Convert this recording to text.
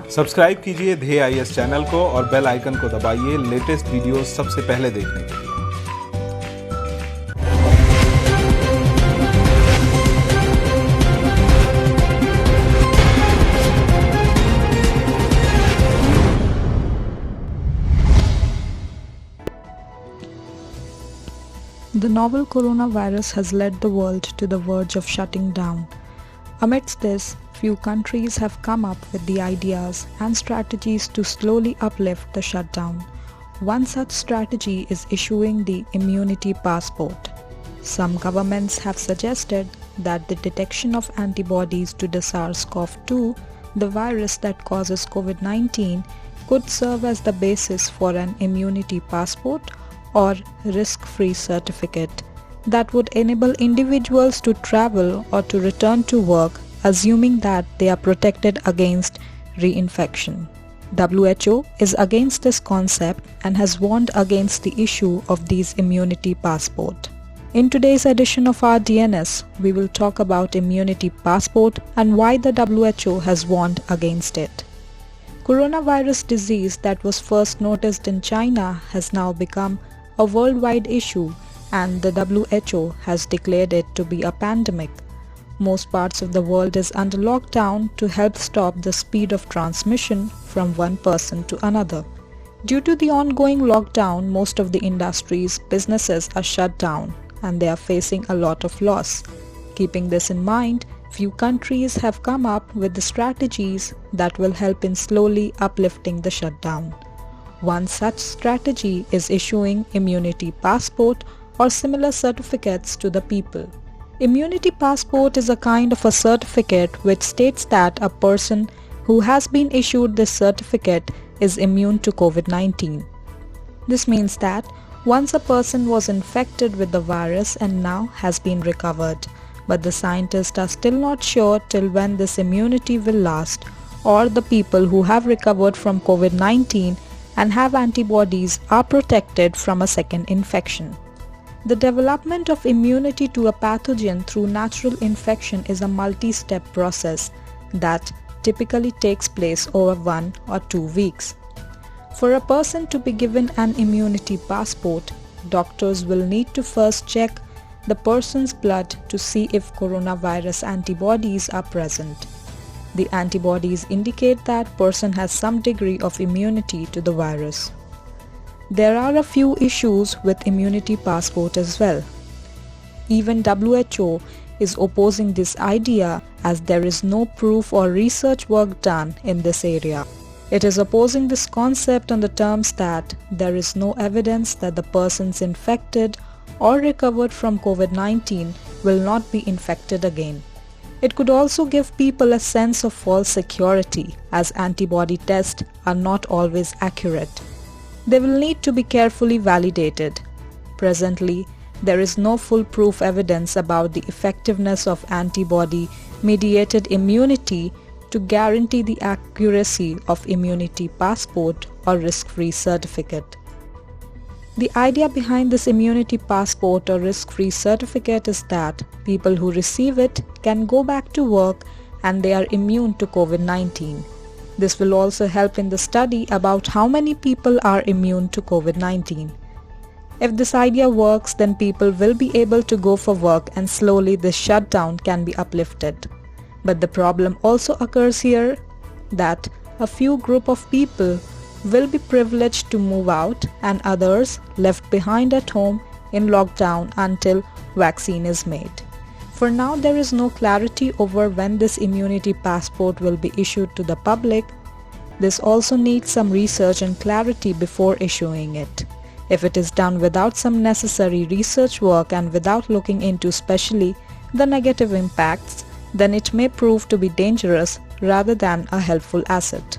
Subscribe कीजिए ध्येय IAS channel को और बेल आइकन को दबाइए लेटेस्ट वीडियोस सबसे पहले देखने के लिए। The novel coronavirus has led the world to the verge of shutting down. Amidst this, few countries have come up with the ideas and strategies to slowly uplift the shutdown. One such strategy is issuing the immunity passport. Some governments have suggested that the detection of antibodies to the SARS-CoV-2, the virus that causes COVID-19, could serve as the basis for an immunity passport or risk-free certificate that would enable individuals to travel or to return to work, assuming that they are protected against reinfection. WHO is against this concept and has warned against the issue of these immunity passport. In today's edition of our DNS, we will talk about immunity passport and why the WHO has warned against it. Coronavirus disease that was first noticed in China has now become a worldwide issue, and the WHO has declared it to be a pandemic. Most parts of the world is under lockdown to help stop the speed of transmission from one person to another. Due to the ongoing lockdown, most of the industries, businesses are shut down and they are facing a lot of loss. Keeping this in mind, few countries have come up with the strategies that will help in slowly uplifting the shutdown. One such strategy is issuing immunity passport or similar certificates to the people. Immunity passport is a kind of a certificate which states that a person who has been issued this certificate is immune to COVID-19. This means that once a person was infected with the virus and now has been recovered, but the scientists are still not sure till when this immunity will last, or the people who have recovered from COVID-19 and have antibodies are protected from a second infection. The development of immunity to a pathogen through natural infection is a multi-step process that typically takes place over 1 or 2 weeks. For a person to be given an immunity passport, doctors will need to first check the person's blood to see if coronavirus antibodies are present. The antibodies indicate that person has some degree of immunity to the virus. There are a few issues with immunity passport as well. Even WHO is opposing this idea as there is no proof or research work done in this area. It is opposing this concept on the terms that there is no evidence that the persons infected or recovered from COVID-19 will not be infected again. It could also give people a sense of false security as antibody tests are not always accurate. They will need to be carefully validated. Presently, there is no foolproof evidence about the effectiveness of antibody-mediated immunity to guarantee the accuracy of immunity passport or risk-free certificate. The idea behind this immunity passport or risk-free certificate is that people who receive it can go back to work and they are immune to COVID-19. This will also help in the study about how many people are immune to COVID-19. If this idea works, then people will be able to go for work and slowly this shutdown can be uplifted. But the problem also occurs here that a few group of people will be privileged to move out and others left behind at home in lockdown until vaccine is made. For now, there is no clarity over when this immunity passport will be issued to the public. This also needs some research and clarity before issuing it. If it is done without some necessary research work and without looking into especially the negative impacts, then it may prove to be dangerous rather than a helpful asset.